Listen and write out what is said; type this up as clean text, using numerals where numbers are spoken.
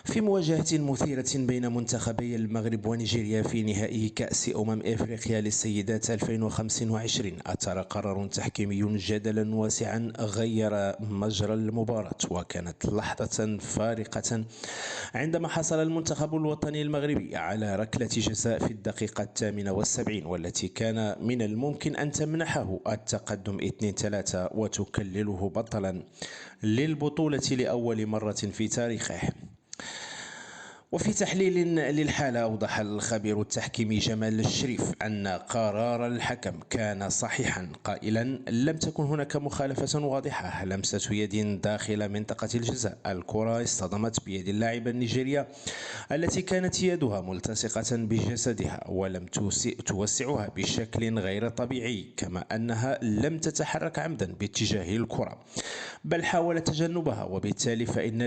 في مواجهة مثيرة بين منتخبي المغرب ونيجيريا في نهائي كأس إفريقيا للسيدات 2025، أثار قرار تحكيمي جدلا واسعا غير مجرى المباراة، وكانت لحظة فارقة عندما حصل المنتخب الوطني المغربي على ركلة جزاء في الدقيقة 78، والتي كان من الممكن أن تمنحه التقدم 2-3 وتكلله بطلا للبطولة لأول مرة في تاريخه. وفي تحليل للحالة، أوضح الخبير التحكيمي جمال الشريف أن قرار الحكم كان صحيحا، قائلا: لم تكن هناك مخالفة واضحة، لمسة يد داخل منطقة الجزاء، الكرة اصطدمت بيد اللاعبة النيجيرية التي كانت يدها ملتصقة بجسدها ولم توسعها بشكل غير طبيعي، كما أنها لم تتحرك عمدا باتجاه الكرة بل حاولت تجنبها، وبالتالي فإن